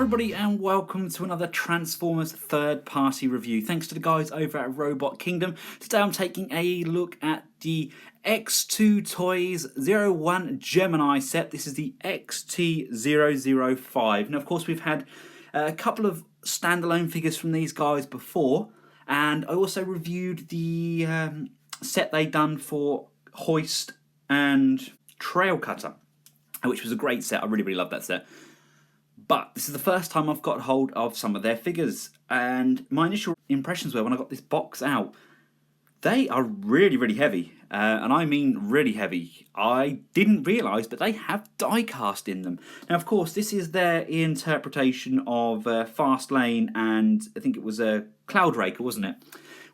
everybody and welcome to another Transformers third-party review. Thanks to the guys over at Robot Kingdom. Today I'm taking a look at the X2Toys 01 Gemini set. This is the XT005. Now of course we've had a couple of standalone figures from these guys before, and I also reviewed the set they done for Hoist and Trail Cutter, which was a great set. I really love that set. But this is the first time I've got hold of some of their figures, and my initial impressions were when I got this box out, they are really heavy, and I mean really heavy. I didn't realise, but they have die cast in them. Now of course this is their interpretation of Fast Lane, and I think it was a Cloudraker, wasn't it?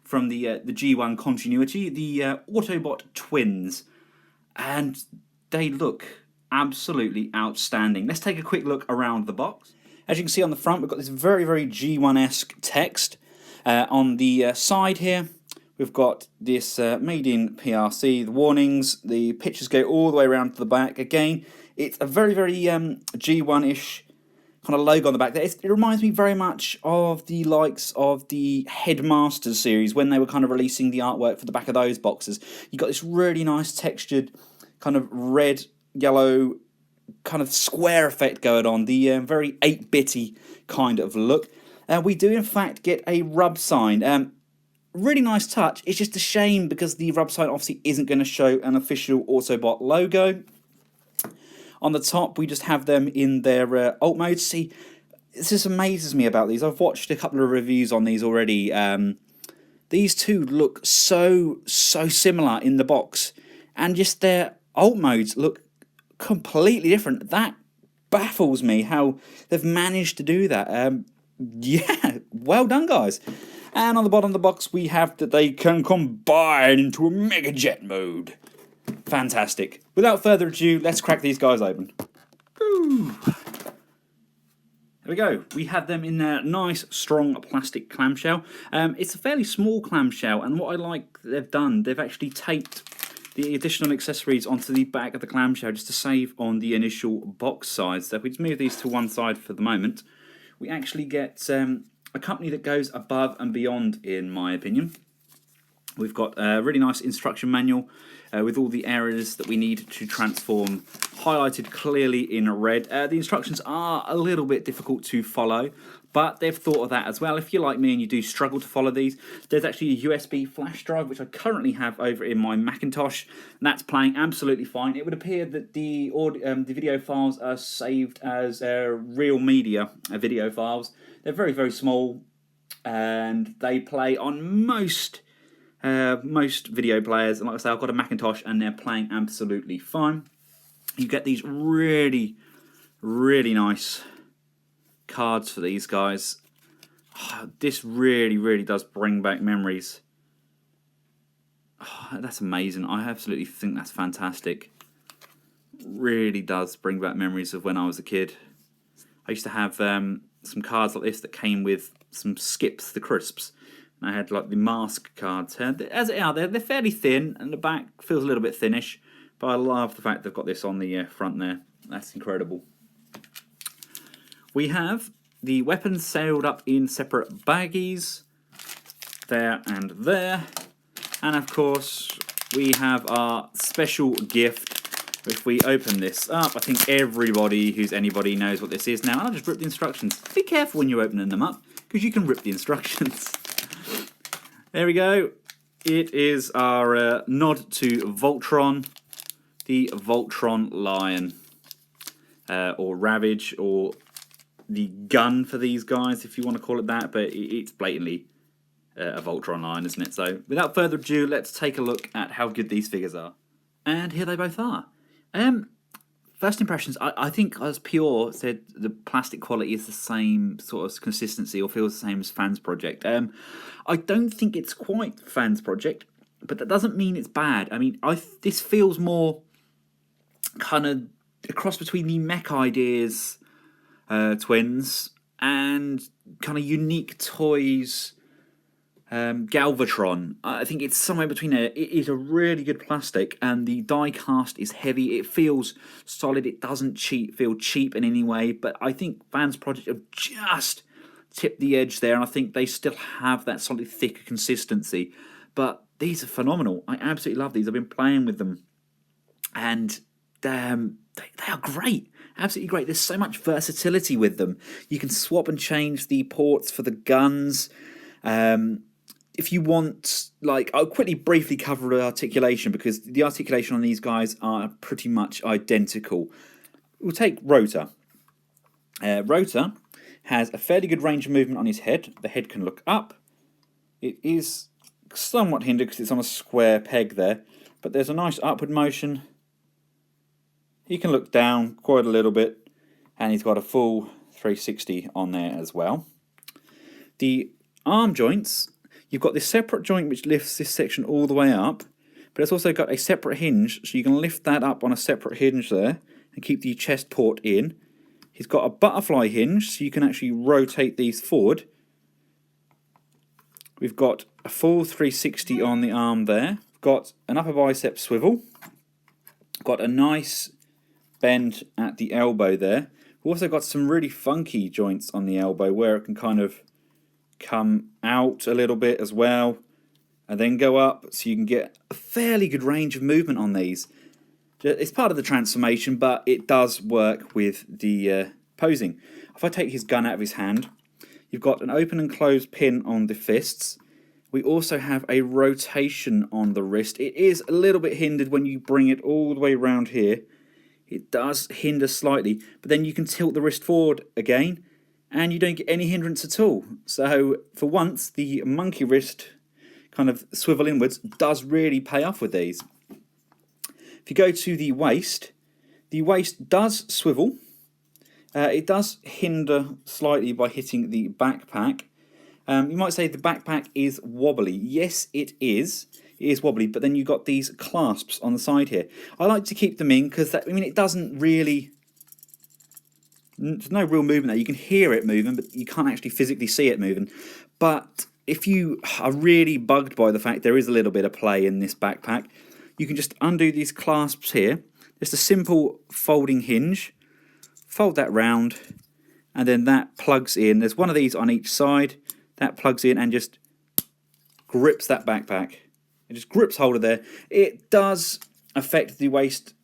From the G01 continuity, the Autobot twins, and they look absolutely outstanding. Let's take a quick look around the box. As you can see on the front, we've got this very G1-esque text. On the side here, we've got this made in PRC, the warnings, the pictures go all the way around to the back. Again, it's a very G1-ish kind of logo on the back there. It reminds me very much of the likes of the Headmasters series when they were kind of releasing the artwork for the back of those boxes. You've got this really nice textured kind of red, yellow kind of square effect going on, the very 8-bitty kind of look. We do in fact get a rub sign. Really nice touch. It's just a shame because the rub sign obviously isn't going to show an official Autobot logo. On the top we just have them in their alt mode. See, this just amazes me about these. I've watched a couple of reviews on these already. These two look so similar in the box, and just their alt modes look completely different. That baffles me how they've managed to do that. Yeah, well done guys. And on the bottom of the box we have that they can combine into a Mega Jet mode. Fantastic. Without further ado, let's crack these guys open. Woo. There we go. We have them in their nice strong plastic clamshell. It's a fairly small clamshell, and what I like they've done, they've actually taped the additional accessories onto the back of the clamshell just to save on the initial box size. So if we just move these to one side for the moment, we actually get a company that goes above and beyond, in my opinion. We've got a really nice instruction manual with all the areas that we need to transform highlighted clearly in red. The instructions are a little bit difficult to follow, but they've thought of that as well. If you're like me and you do struggle to follow these, there's actually a USB flash drive, which I currently have over in my Macintosh, and that's playing absolutely fine. It would appear that the video files are saved as real media video files. They're very small, and they play on most video players. And like I say, I've got a Macintosh, and they're playing absolutely fine. You get these really nice cards for these guys. Oh, this really does bring back memories. Oh, that's amazing. I absolutely think that's fantastic. Really does bring back memories of when I was a kid. I used to have some cards like this that came with some Skips the Crisps. And I had like the mask cards here. As they are, they're fairly thin, and the back feels a little bit thinnish. But I love the fact they've got this on the front there. That's incredible. We have the weapons sealed up in separate baggies, there and there. And of course, we have our special gift. If we open this up, I think everybody who's anybody knows what this is now. And I'll just rip the instructions. Be careful when you're opening them up, because you can rip the instructions. There we go. It is our nod to Voltron, the Voltron Lion, or Ravage, or the gun for these guys, if you want to call it that, but it's blatantly a Voltron Lion, isn't it? So without further ado, let's take a look at how good these figures are. And here they both are. First impressions, I think as Pure said, the plastic quality is the same sort of consistency, or feels the same as Fans Project. I don't think it's quite Fans Project, but that doesn't mean it's bad. I mean, this feels more kind of a cross between the Mech Ideas twins and kind of Unique Toys Galvatron. I think it's somewhere between there. It is a really good plastic, and the die cast is heavy. It feels solid. It doesn't feel cheap in any way, but I think Vans Project have just tipped the edge there, and I think they still have that slightly thicker consistency. But these are phenomenal. I absolutely love these. I've been playing with them, and they are great. Absolutely great. There's so much versatility with them. You can swap and change the ports for the guns. If you want, like, I'll quickly briefly cover the articulation, because the articulation on these guys are pretty much identical. We'll take Rotor. Rotor has a fairly good range of movement on his head. The head can look up. It is somewhat hindered because it's on a square peg there, but there's a nice upward motion. He can look down quite a little bit, and he's got a full 360 on there as well. The arm joints, you've got this separate joint which lifts this section all the way up, but it's also got a separate hinge, so you can lift that up on a separate hinge there and keep the chest port in. He's got a butterfly hinge, so you can actually rotate these forward. We've got a full 360 on the arm there. We've got an upper bicep swivel. Got a nice bend at the elbow there. We've also got some really funky joints on the elbow where it can kind of come out a little bit as well and then go up, so you can get a fairly good range of movement on these. It's part of the transformation, but it does work with the posing. If I take his gun out of his hand, you've got an open and closed pin on the fists. We also have a rotation on the wrist. It is a little bit hindered when you bring it all the way around here. It does hinder slightly, but then you can tilt the wrist forward again, and you don't get any hindrance at all. So for once, the monkey wrist kind of swivel inwards does really pay off with these. If you go to the waist does swivel. It does hinder slightly by hitting the backpack. You might say the backpack is wobbly. Yes, it is. It is wobbly, but then you've got these clasps on the side here. I like to keep them in because, it doesn't really... There's no real movement there. You can hear it moving, but you can't actually physically see it moving. But if you are really bugged by the fact there is a little bit of play in this backpack, you can just undo these clasps here. Just a simple folding hinge. Fold that round, and then that plugs in. There's one of these on each side. That plugs in and just grips that backpack. It just grips hold of there. It does affect the waist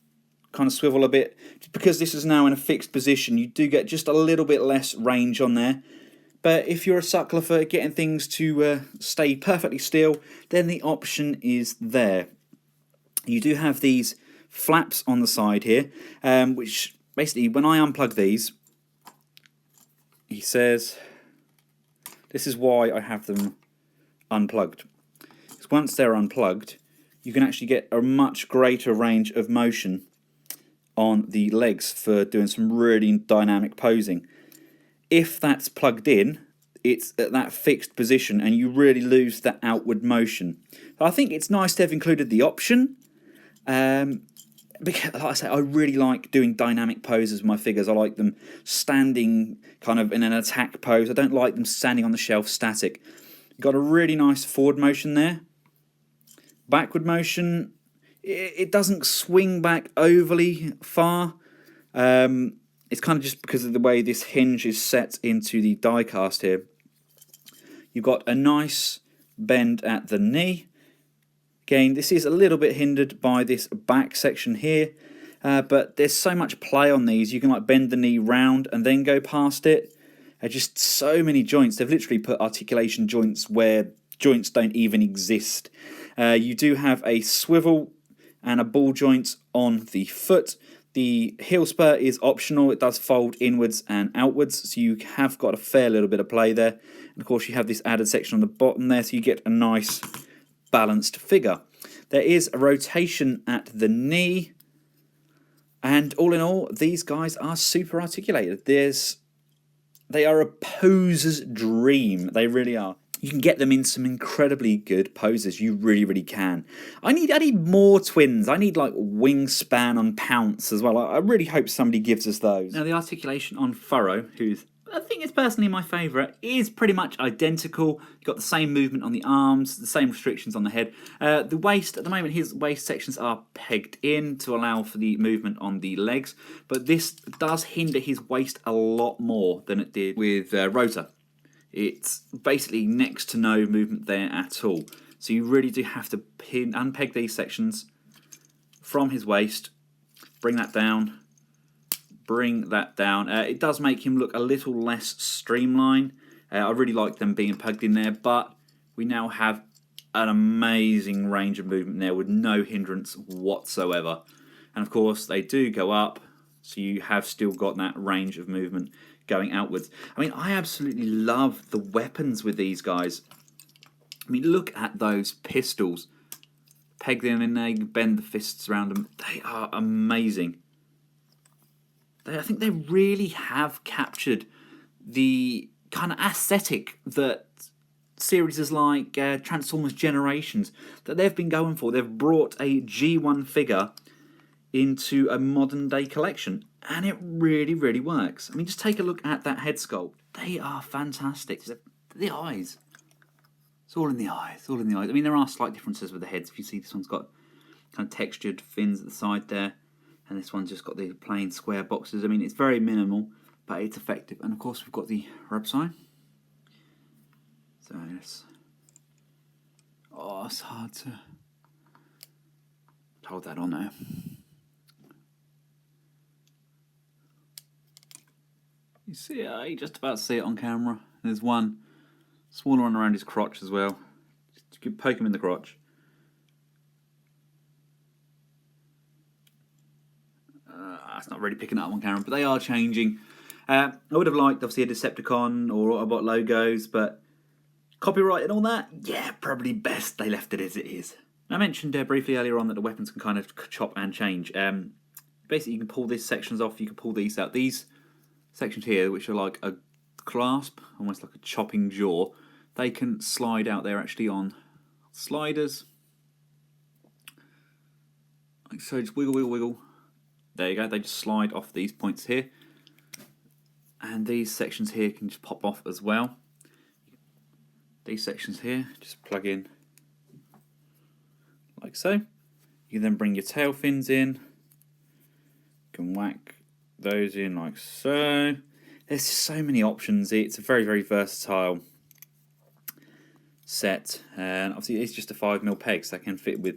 kind of swivel a bit. Because this is now in a fixed position, you do get just a little bit less range on there. But if you're a suckler for getting things to stay perfectly still, then the option is there. You do have these flaps on the side here, which basically, when I unplug these, he says, this is why I have them unplugged. Because once they're unplugged, you can actually get a much greater range of motion on the legs for doing some really dynamic posing. If that's plugged in, it's at that fixed position and you really lose that outward motion. So I think it's nice to have included the option. Because, like I say, I really like doing dynamic poses with my figures. I like them standing kind of in an attack pose. I don't like them standing on the shelf static. You've got a really nice forward motion there. Backward motion, it doesn't swing back overly far. It's kind of just because of the way this hinge is set into the die cast here. You've got a nice bend at the knee. Again, this is a little bit hindered by this back section here, but there's so much play on these. You can like bend the knee round and then go past it. Just so many joints. They've literally put articulation joints where joints don't even exist. You do have a swivel and a ball joint on the foot. The heel spur is optional. It does fold inwards and outwards, so you have got a fair little bit of play there. And of course, you have this added section on the bottom there, so you get a nice balanced figure. There is a rotation at the knee, and all in all, these guys are super articulated. They are a poser's dream. They really are. You can get them in some incredibly good poses. You really, really can. I need more twins. I need like wingspan on Pounce as well. I really hope somebody gives us those. Now the articulation on Furrow, who's I think it's personally my favourite. It is pretty much identical. You've got the same movement on the arms, the same restrictions on the head. The waist, at the moment, his waist sections are pegged in to allow for the movement on the legs, but this does hinder his waist a lot more than it did with Rotor. It's basically next to no movement there at all. So you really do have to unpeg these sections from his waist, bring that down, bring that down. It does make him look a little less streamlined. I really like them being plugged in there, but we now have an amazing range of movement there with no hindrance whatsoever. And of course, they do go up, so you have still got that range of movement going outwards. I mean, I absolutely love the weapons with these guys. I mean, look at those pistols. Peg them in there, you can bend the fists around them. They are amazing. I think they really have captured the kind of aesthetic that series like Transformers Generations that they've been going for. They've brought a G1 figure into a modern day collection, and it really, really works. I mean, just take a look at that head sculpt. They are fantastic. The eyes. It's all in the eyes. All in the eyes. I mean, there are slight differences with the heads. If you see, this one's got kind of textured fins at the side there, and this one's just got the plain square boxes. I mean, it's very minimal, but it's effective. And of course, we've got the rub sign. So yes. Oh, it's hard to hold that on there. You see it, you just about see it on camera. There's one smaller one around his crotch as well. Just you can poke him in the crotch. That's not really picking up on camera, but they are changing. I would have liked, obviously, a Decepticon or Autobot logos, but copyright and all that, yeah, probably best they left it as it is. I mentioned briefly earlier on that the weapons can kind of chop and change. Basically, you can pull these sections off, you can pull these out. These sections here, which are like a clasp, almost like a chopping jaw, they can slide out. They're actually on sliders. Like so, just wiggle, wiggle, wiggle. There you go, they just slide off these points here. And these sections here can just pop off as well. These sections here, just plug in like so. You can then bring your tail fins in. You can whack those in like so. There's just so many options. It's a very, very versatile set. And obviously it's just a 5mm peg, so that can fit with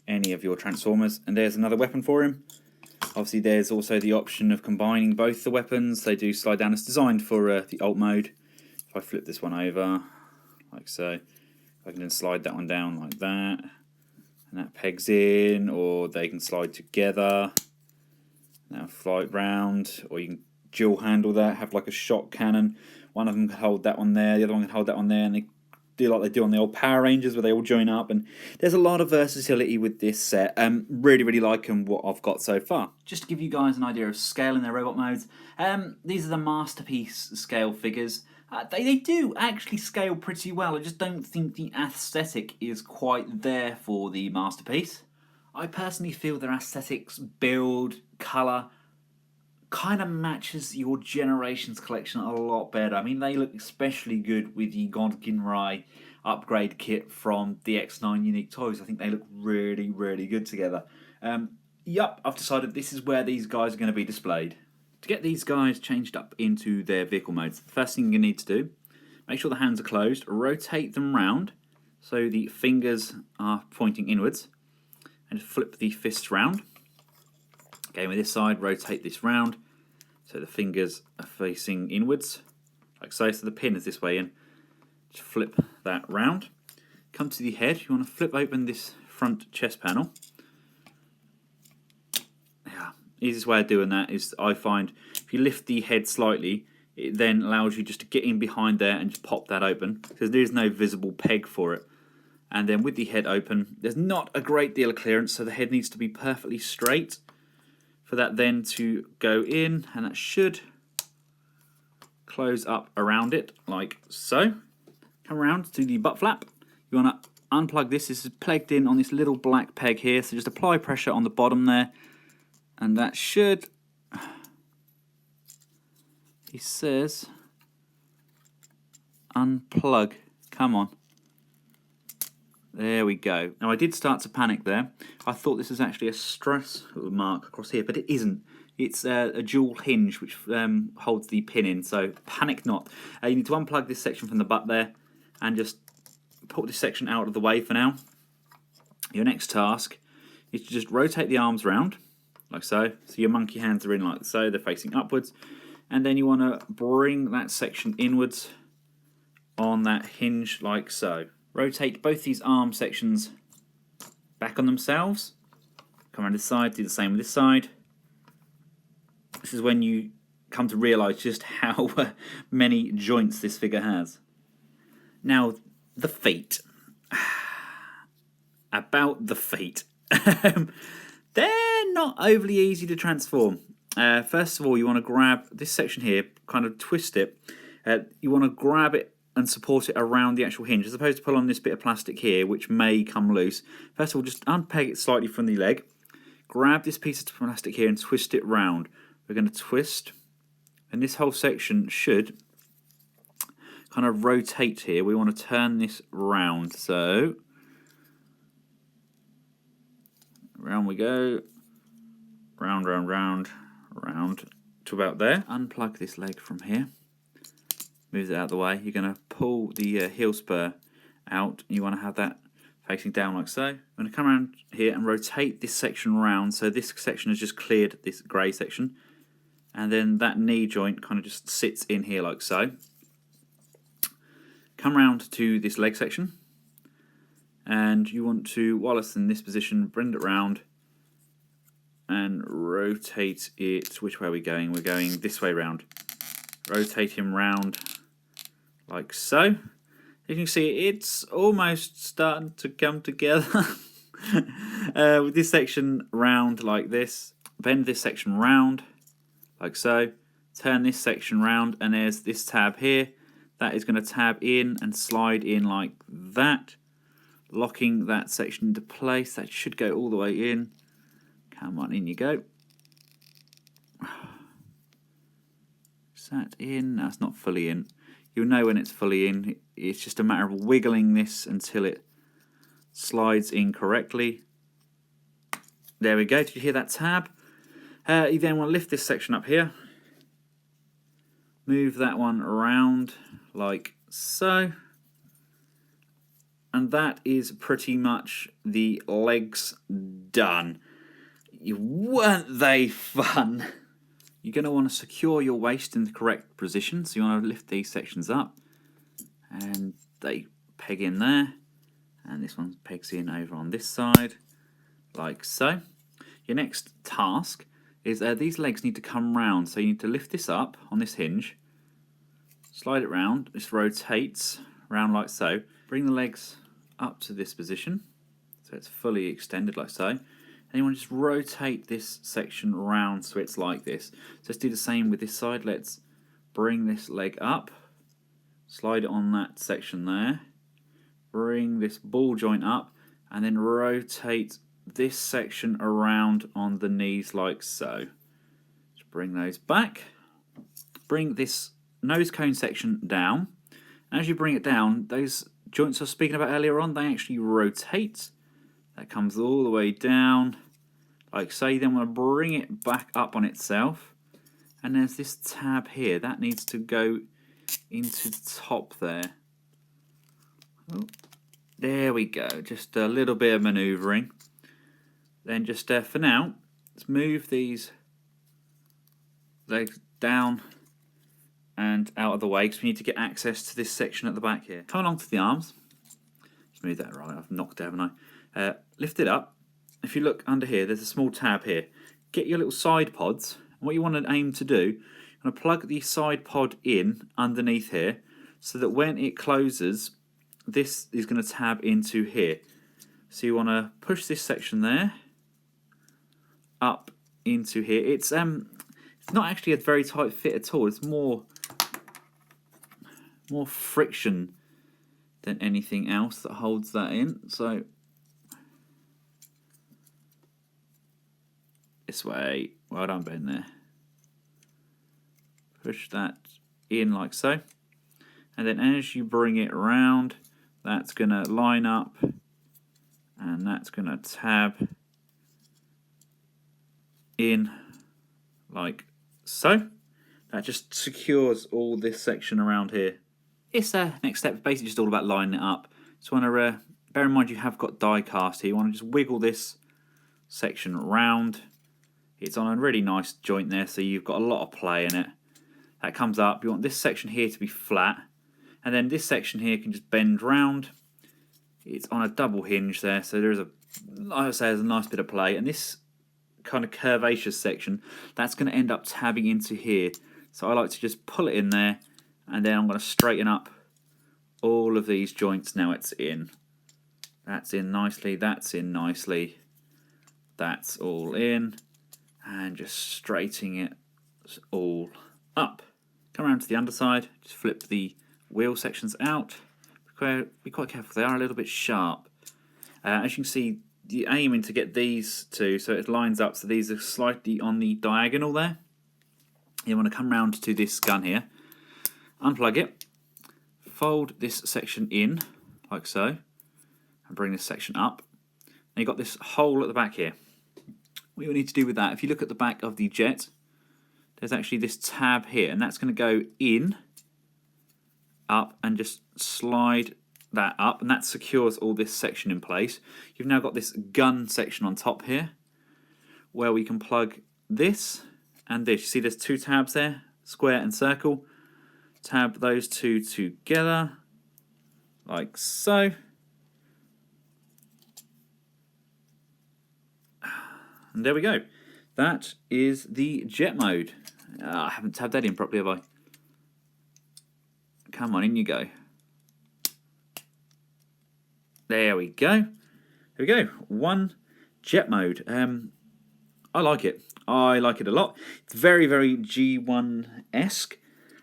any of your Transformers. And there's another weapon for him. Obviously there's also the option of combining both the weapons. They do slide down. It's designed for the alt mode. If I flip this one over, like so, I can then slide that one down like that, and that pegs in, or they can slide together. Now fly it round, or you can dual handle that, have like a shot cannon. One of them can hold that one there, the other one can hold that one there, and they do like they do on the old Power Rangers where they all join up. And there's a lot of versatility with this set. Really, really liking what I've got so far. Just to give you guys an idea of scale in their robot modes, these are the Masterpiece scale figures. They do actually scale pretty well. I just don't think the aesthetic is quite there for the Masterpiece. I personally feel their aesthetics, build, colour, kind of matches your Generations collection a lot better. I mean, they look especially good with the God Ginrai upgrade kit from the X9 Unique Toys. I think they look really, really good together. Yup, I've decided this is where these guys are going to be displayed. To get these guys changed up into their vehicle modes, the first thing you need to do, make sure the hands are closed, rotate them round so the fingers are pointing inwards, and just flip the fists round. Okay, with this side, rotate this round so the fingers are facing inwards, like so. So the pin is this way in. Just flip that round. Come to the head, you want to flip open this front chest panel. Yeah, easiest way of doing that is, I find, if you lift the head slightly, it then allows you just to get in behind there and just pop that open, because there is no visible peg for it. And then with the head open, there's not a great deal of clearance, so the head needs to be perfectly straight for that then to go in, and that should close up around it like so. Come around to the butt flap. You want to unplug this. This is plugged in on this little black peg here, so just apply pressure on the bottom there, and that should, he says, unplug. Come on. There we go. Now I did start to panic there. I thought this was actually a stress mark across here, but it isn't. It's a dual hinge which holds the pin in, so panic not. You need to unplug this section from the butt there and just put this section out of the way for now. Your next task is to just rotate the arms round, like so. So your monkey hands are in like so, they're facing upwards. And then you want to bring that section inwards on that hinge like so. Rotate both these arm sections back on themselves. Come around this side, do the same with this side. This is when you come to realise just how many joints this figure has. Now, the feet. About the feet. They're not overly easy to transform. First of all, you want to grab this section here, kind of twist it. You want to grab it and support it around the actual hinge, as opposed to pull on this bit of plastic here, which may come loose. First of all, just unpeg it slightly from the leg. Grab this piece of plastic here and twist it round. We're going to twist, and this whole section should kind of rotate here. We want to turn this round, so round we go, round, round, round, round to about there. Unplug this leg from here, move it out of the way. You're going to pull the heel spur out. You want to have that facing down like so. I'm going to come around here and rotate this section round, so this section has just cleared this grey section. And then that knee joint kind of just sits in here like so. Come round to this leg section. And you want to, while it's in this position, bring it round and rotate it. Which way are we going? We're going this way round. Rotate him round like so. As you can see, it's almost starting to come together. With this section round like this. Bend this section round like so. Turn this section round, and there's this tab here. That is going to tab in and slide in like that, locking that section into place. That should go all the way in. Come on, in you go. Is that in? No, it's not fully in. You'll know when it's fully in. It's just a matter of wiggling this until it slides in correctly. There we go. Did you hear that tab? You then want to lift this section up here. Move that one around like so. And that is pretty much the legs done. Weren't they fun? You're going to want to secure your waist in the correct position. So you want to lift these sections up. And they peg in there. And this one pegs in over on this side. Like so. Your next task is these legs need to come round. So you need to lift this up on this hinge. Slide it round. This rotates round like so. Bring the legs up to this position. So it's fully extended like so. And you want to just rotate this section round so it's like this. So let's do the same with this side. Let's bring this leg up. Slide it on that section there. Bring this ball joint up. And then rotate this section around on the knees like so. Just bring those back. Bring this nose cone section down. And as you bring it down, those joints I was speaking about earlier on, they actually rotate. That comes all the way down, like so. You then want to bring it back up on itself. And there's this tab here. That needs to go into the top there. Oh, there we go. Just a little bit of manoeuvring. Then just for now, let's move these legs down and out of the way, because we need to get access to this section at the back here. Come along to the arms. Let's move that right. I've knocked it, haven't I? Lift it up. If you look under here, there's a small tab here. Get your little side pods. And what you want to aim to do, you want to plug the side pod in underneath here, so that when it closes, this is going to tab into here. So you want to push this section there up into here. It's not actually a very tight fit at all. It's more friction than anything else that holds that in. So this way. Well done, Ben, there. Push that in like so. And then as you bring it around, that's going to line up, and that's going to tab in like so. That just secures all this section around here. This next step is basically just all about lining it up. So want to bear in mind you have got die cast here. You want to just wiggle this section round. It's on a really nice joint there, so you've got a lot of play in it. That comes up. You want this section here to be flat, and then this section here can just bend round. It's on a double hinge there, so there's like I say, there's a nice bit of play. And this kind of curvaceous section, that's going to end up tabbing into here. So I like to just pull it in there, and then I'm going to straighten up all of these joints. Now it's in. That's in nicely, that's in nicely. That's all in. And just straightening it all up. Come around to the underside, just flip the wheel sections out. Be quite careful, they are a little bit sharp. As you can see, you're aiming to get these two so it lines up, so these are slightly on the diagonal there. You want to come round to this gun here, unplug it, fold this section in, like so, and bring this section up. And you've got this hole at the back here. What you need to do with that, if you look at the back of the jet, there's actually this tab here, and that's going to go in, up, and just slide that up, and that secures all this section in place. You've now got this gun section on top here, where we can plug this and this. You see there's two tabs there, square and circle. Tab those two together, like so. And there we go. That is the jet mode. I haven't tabbed that in properly, have I? Come on, in you go. There we go. There we go. One jet mode. I like it. I like it a lot. It's very, very G1-esque.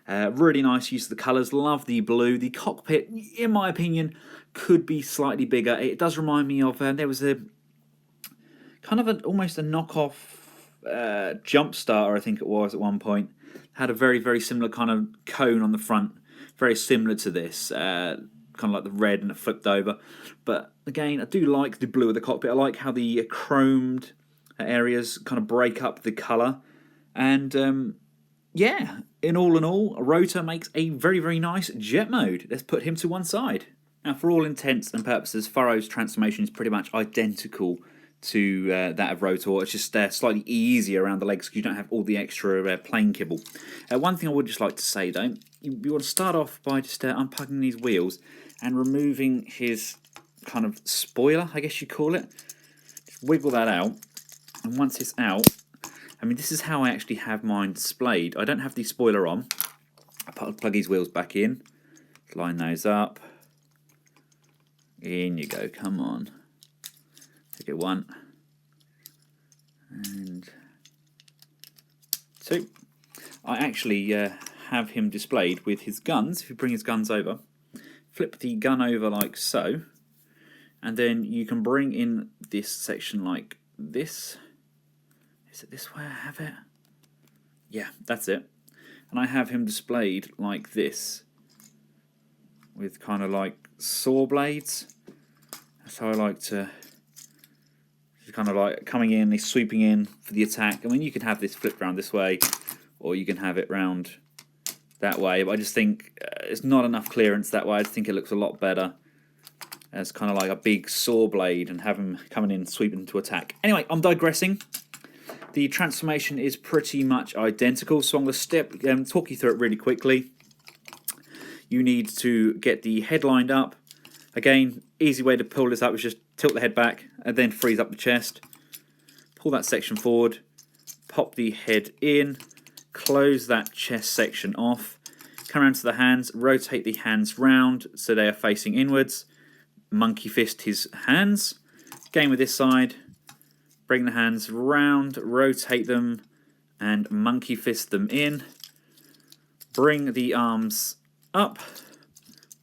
Really nice use of the colours. Love the blue. The cockpit, in my opinion, could be slightly bigger. It does remind me of, there was a kind of almost a knockoff jump starter, I think it was at one point. Had a very, very similar kind of cone on the front. Very similar to this. Kind of like the red, and it flipped over. But again, I do like the blue of the cockpit. I like how the chromed areas kind of break up the colour. And yeah, in all, Rotor makes a very, very nice jet mode. Let's put him to one side. Now, for all intents and purposes, Furrow's transformation is pretty much identical to that of Rotor. It's just slightly easier around the legs because you don't have all the extra plane kibble. One thing I would just like to say though, you want to start off by just unplugging these wheels and removing his kind of spoiler, I guess you call it. Just wiggle that out, and once it's out, I mean, this is how I actually have mine displayed. I don't have the spoiler on. I plug these wheels back in, line those up. In you go, come on. Get one and two. I actually have him displayed with his guns. If you bring his guns over, flip the gun over like so, and then you can bring in this section like this. Is it this way I have it? Yeah, that's it. And I have him displayed like this, with kind of like saw blades. That's how I like to. Kind of like coming in, he's sweeping in for the attack. I mean, you can have this flipped around this way, or you can have it round that way, but I just think it's not enough clearance that way. I just think it looks a lot better as kind of like a big saw blade and have him coming in, sweeping to attack. Anyway, I'm digressing. The transformation is pretty much identical, so I'm going to talk you through it really quickly. You need to get the head lined up. Again, easy way to pull this up is just tilt the head back and then freeze up the chest. Pull that section forward, pop the head in, close that chest section off, come around to the hands, rotate the hands round so they are facing inwards, monkey fist his hands. Again with this side, bring the hands round, rotate them and monkey fist them in. Bring the arms up,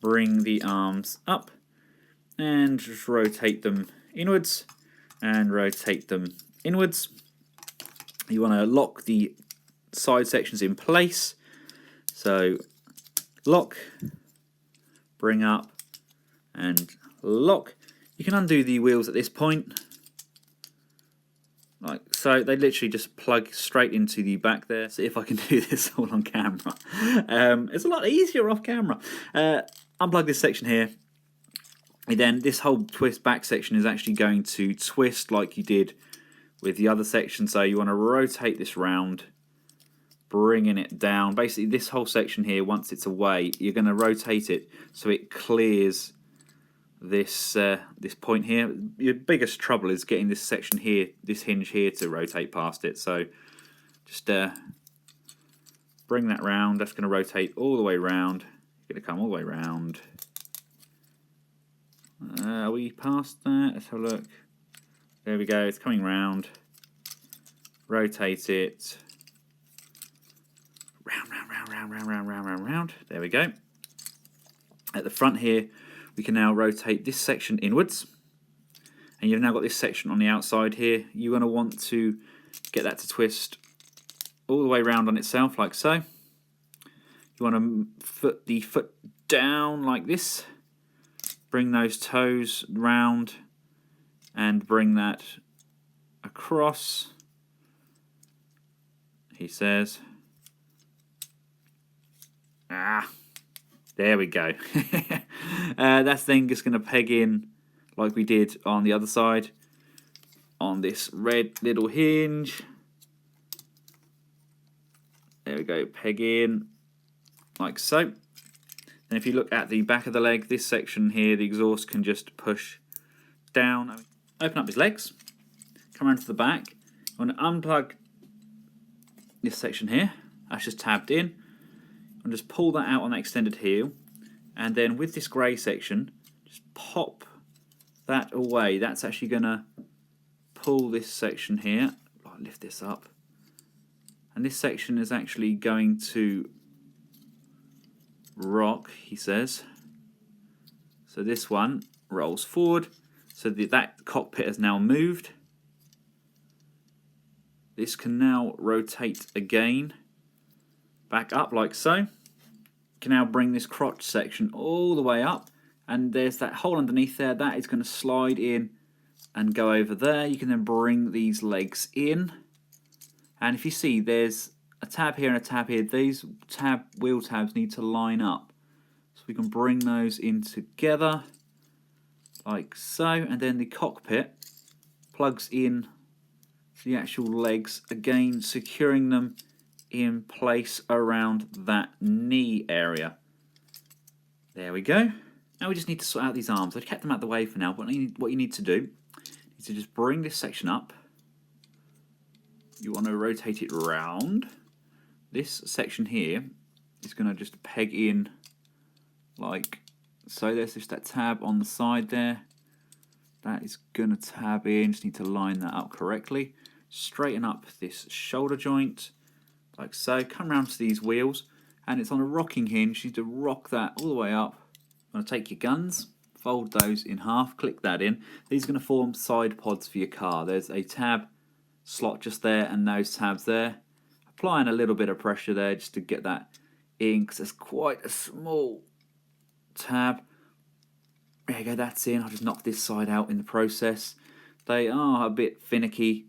bring the arms up, and just rotate them inwards and rotate them inwards. You want to lock the side sections in place. So lock, bring up, and lock. You can undo the wheels at this point, like so. They literally just plug straight into the back there. See if I can do this all on camera. It's a lot easier off camera. Unplug this section here. And then this whole twist back section is actually going to twist like you did with the other section. So you want to rotate this round, bringing it down. Basically this whole section here, once it's away, you're going to rotate it so it clears this this point here. Your biggest trouble is getting this section here, this hinge here, to rotate past it. So just bring that round. That's going to rotate all the way round. You're going to come all the way round. Are we past that? Let's have a look. There we go. It's coming round. Rotate it. Round, round, round, round, round, round, round, round, round. There we go. At the front here, we can now rotate this section inwards. And you've now got this section on the outside here. You're going to want to get that to twist all the way around on itself, like so. You want to put the foot down like this. Bring those toes round and bring that across, he says. There we go. That's then just going to peg in like we did on the other side on this red little hinge. There we go, peg in like so. And if you look at the back of the leg, this section here, the exhaust can just push down. Open up his legs, come around to the back. I want to unplug this section here. That's just tabbed in. And just pull that out on that extended heel. And then with this grey section, just pop that away. That's actually going to pull this section here. I'll lift this up. And this section is actually going to rock, he says. So this one rolls forward. So that cockpit has now moved. This can now rotate again. Back up like so. You can now bring this crotch section all the way up. And there's that hole underneath there. That is going to slide in and go over there. You can then bring these legs in. And if you see, there's a tab here and a tab here. These wheel tabs need to line up. So we can bring those in together like so. And then the cockpit plugs in to the actual legs, again securing them in place around that knee area. There we go. Now we just need to sort out these arms. I've kept them out of the way for now, but what you need to do is to just bring this section up. You want to rotate it round. This section here is going to just peg in like so. There's just that tab on the side there. That is going to tab in. Just need to line that up correctly. Straighten up this shoulder joint like so. Come around to these wheels, and it's on a rocking hinge. You need to rock that all the way up. You want to take your guns, fold those in half, click that in. These are going to form side pods for your car. There's a tab slot just there and those tabs there. Applying a little bit of pressure there just to get that in, because it's quite a small tab. There you go, that's in. I'll just knock this side out in the process. They are a bit finicky,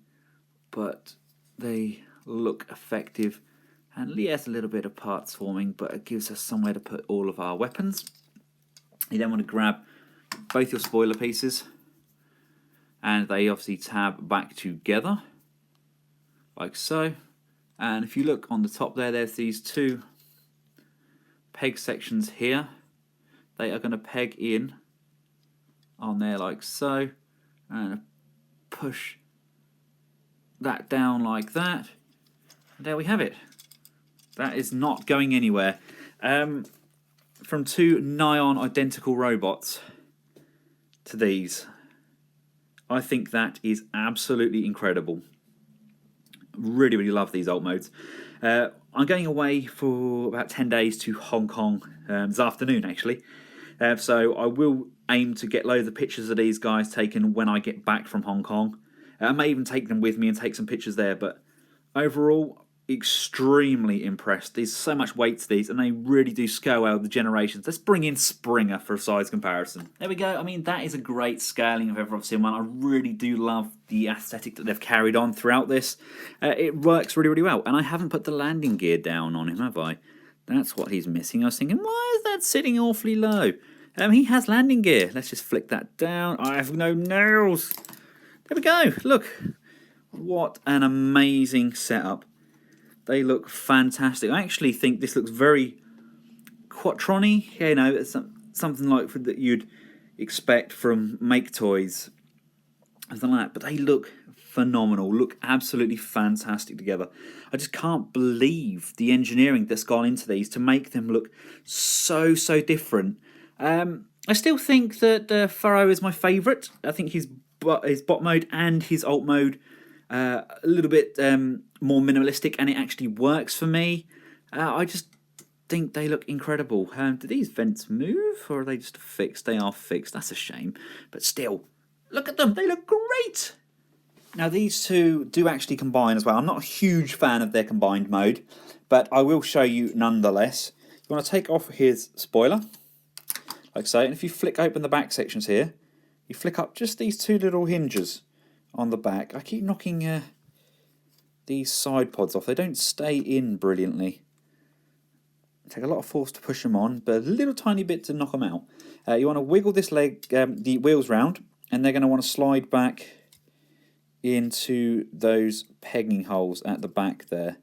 but they look effective. And yes, a little bit of parts forming, but it gives us somewhere to put all of our weapons. You then want to grab both your spoiler pieces, and they obviously tab back together like so. And if you look on the top there, there's these two peg sections here. They are going to peg in on there like so, and push that down like that. And there we have it. That is not going anywhere. From two nigh-on identical robots to these, I think that is absolutely incredible. Really, really love these alt modes. I'm going away for about 10 days to Hong Kong this afternoon, actually. So I will aim to get loads of pictures of these guys taken when I get back from Hong Kong. I may even take them with me and take some pictures there. But overall, extremely impressed. There's so much weight to these, and they really do scale out the generations. Let's bring in Springer for a size comparison. There we go. I mean, that is a great scaling if ever I've seen one. I really do love the aesthetic that they've carried on throughout this. It works really, really well. And I haven't put the landing gear down on him, have I? That's what he's missing. I was thinking, why is that sitting awfully low? He has landing gear. Let's just flick that down. I have no nails. There we go. Look. What an amazing setup. They look fantastic. I actually think this looks very Quattron-y. You know, it's something like that you'd expect from Make Toys. Something like that. But they look phenomenal. Look absolutely fantastic together. I just can't believe the engineering that's gone into these to make them look so different. I still think that Furrow is my favourite. I think his bot mode and his alt mode a little bit more minimalistic, and it actually works for me. I just think they look incredible. Do these vents move, or are they just fixed? They are fixed. That's a shame. But still, look at them. They look great. Now, these two do actually combine as well. I'm not a huge fan of their combined mode, but I will show you nonetheless. You want to take off his spoiler, like so, and if you flick open the back sections here, you flick up just these two little hinges on the back. I keep knocking these side pods off. They don't stay in brilliantly. Take a lot of force to push them on, but a little tiny bit to knock them out. You want to wiggle this leg, the wheels round, and they're going to want to slide back into those pegging holes at the back there.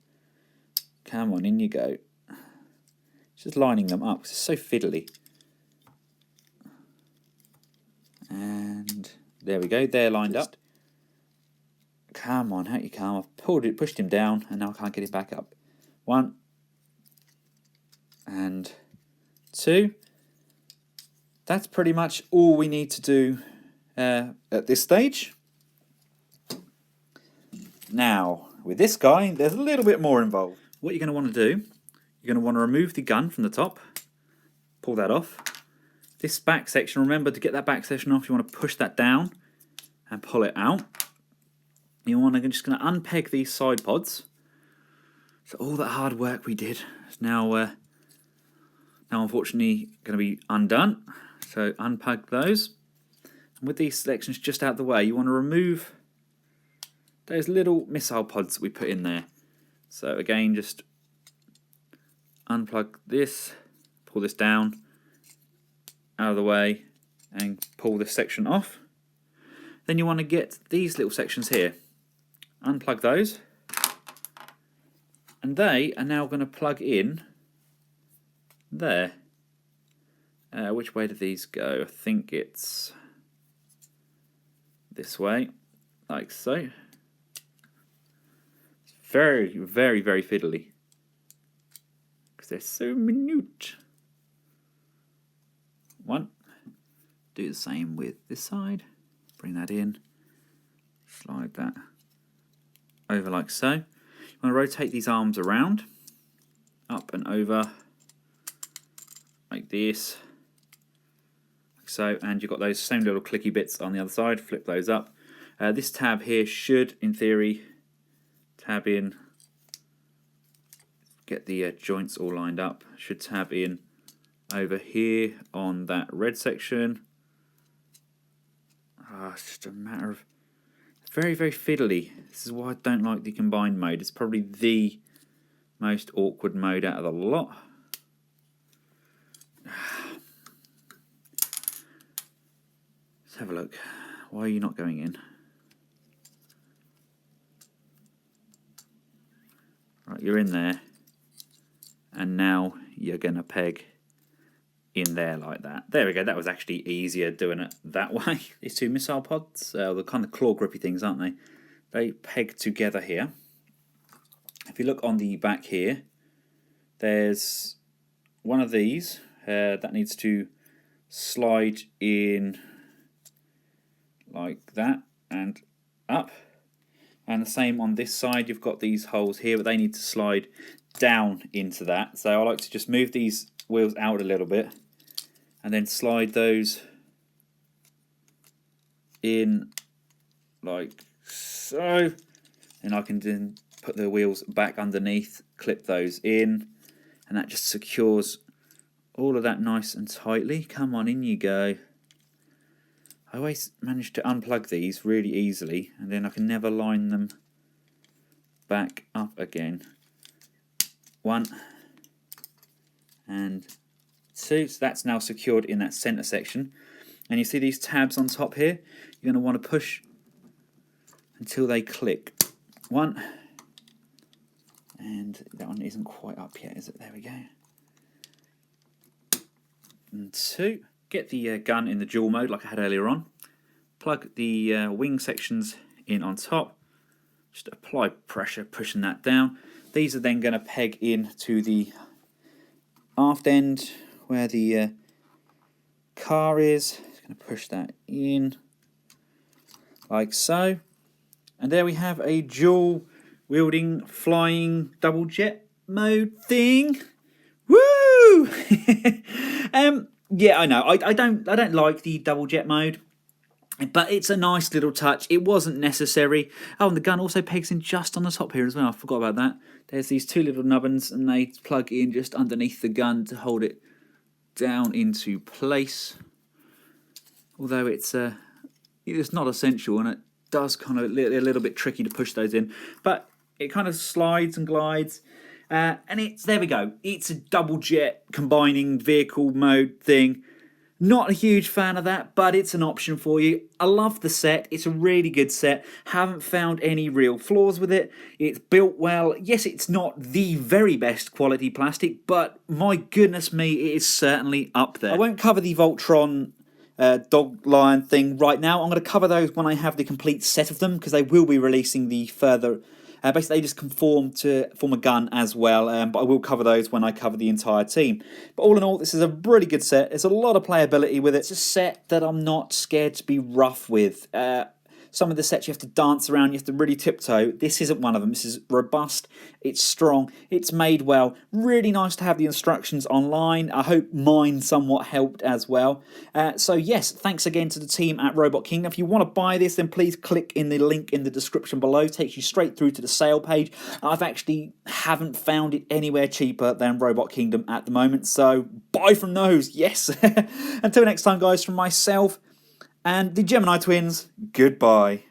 Come on, in you go. Just lining them up. It's so fiddly. And there we go. They're lined up. Come on, out you come. I've pushed him down, and now I can't get him back up. 1 and 2. That's pretty much all we need to do at this stage. Now, with this guy, there's a little bit more involved. What you're going to want to do, you're going to want to remove the gun from the top, pull that off. This back section, remember to get that back section off, you want to push that down and pull it out. You want to just going to unpeg these side pods. So all that hard work we did is now unfortunately going to be undone. So unplug those. And with these selections just out the way, you want to remove those little missile pods that we put in there. So again, just unplug this, pull this down, out of the way, and pull this section off. Then you want to get these little sections here. Unplug those. And they are now going to plug in there. Which way do these go? I think it's this way, like so. It's very fiddly because they're so minute. 1. Do the same with this side. Bring that in. Slide that over like so. You want to rotate these arms around, up and over, like this, like so, and you've got those same little clicky bits on the other side. Flip those up. This tab here should, in theory, tab in, get the joints all lined up, should tab in over here on that red section. It's just a matter of very fiddly. This is why I don't like the combined mode. It's probably the most awkward mode out of the lot. Let's have a look. Why are you not going in? Right, you're in there, and now you're going to peg in there like that. There we go. That was actually easier doing it that way. These two missile pods, the kind of claw grippy things, aren't they? They peg together here. If you look on the back here, there's one of these that needs to slide in like that and up. And the same on this side, you've got these holes here, but they need to slide down into that. So I like to just move these wheels out a little bit and then slide those in like so. And I can then put the wheels back underneath, clip those in, and that just secures all of that nice and tightly. Come on, in you go. I always manage to unplug these really easily, and then I can never line them back up again. 1 and 2. So that's now secured in that center section. And you see these tabs on top here? You're going to want to push until they click. 1. And that one isn't quite up yet, is it? There we go. And 2. Get the gun in the dual mode like I had earlier on. Plug the wing sections in on top. Just apply pressure, pushing that down. These are then going to peg in to the aft end where the car is. Just going to push that in like so. And there we have a dual wielding flying double jet mode thing. Woo! Yeah, I know. I don't like the double jet mode, but it's a nice little touch. It wasn't necessary. Oh, and the gun also pegs in just on the top here as well. I forgot about that. There's these 2 little nubbins, and they plug in just underneath the gun to hold it down into place. Although it's not essential, and it does kind of a little bit tricky to push those in, but it kind of slides and glides. And there we go. It's a double jet combining vehicle mode thing. Not a huge fan of that, but it's an option for you. I love the set. It's a really good set. Haven't found any real flaws with it. It's built well. Yes, it's not the very best quality plastic, but my goodness me, it is certainly up there. I won't cover the Voltron dog lion thing right now. I'm going to cover those when I have the complete set of them, because they will be releasing the further. Basically, they just conform to form a gun as well, but I will cover those when I cover the entire team. But all in all, this is a really good set. There's a lot of playability with it. It's a set that I'm not scared to be rough with. Some of the sets you have to dance around, you have to really tiptoe. This isn't one of them. This is robust, it's strong, it's made well. Really nice to have the instructions online. I hope mine somewhat helped as well. So yes, thanks again to the team at Robot Kingdom. If you want to buy this, then please click in the link in the description below. It takes you straight through to the sale page. I've actually haven't found it anywhere cheaper than Robot Kingdom at the moment, so buy from those, yes. Until next time, guys, from myself and the Gemini twins, goodbye.